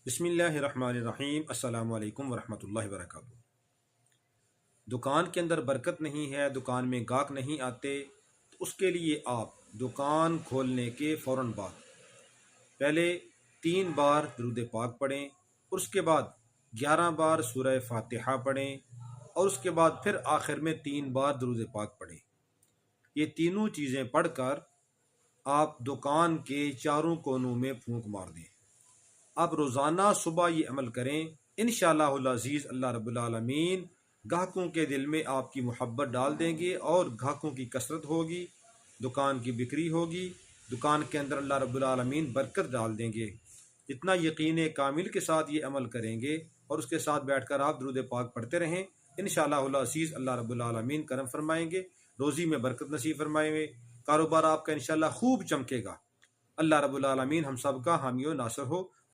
बिस्मिल्लाहिर्रहमानिर्रहीम। अस्सलामु अलैकुम वरहमतुल्लाहि वबरकातुहू। दुकान के अंदर बरकत नहीं है, दुकान में गाहक नहीं आते, तो उसके लिए आप दुकान खोलने के फ़ौरन बाद पहले 3 बार दुरूद पाक पढ़ें और उसके बाद 11 बार सूरह फातिहा पढ़ें और उसके बाद फिर आखिर में 3 बार दुरूद पाक पढ़ें। ये तीनों चीज़ें पढ़कर आप दुकान के चारों कोनों में फूंक मार दें। आप रोज़ाना सुबह ये अमल करें, इंशाअल्लाहुल अज़ीज़ अल्लाह रब्बुल आलमीन ग्राहकों के दिल में आपकी मोहब्बत डाल देंगे और ग्राहकों की कसरत होगी, दुकान की बिक्री होगी, दुकान के अंदर अल्लाह रब्बुल आलमीन बरकत डाल देंगे। जितना यकीन कामिल के साथ ये अमल करेंगे और उसके साथ बैठकर आप दुरूद पाक पढ़ते रहें, इंशाअल्लाहुल अज़ीज़ अल्लाह रब्बुल आलमीन करम फरमाएंगे, रोज़ी में बरकत नसीब फरमाएंगे, कारोबार आपका इंशाअल्लाह खूब चमकेगा। अल्लाह रब्बुल आलमीन हम सब का हामी और नासर हो।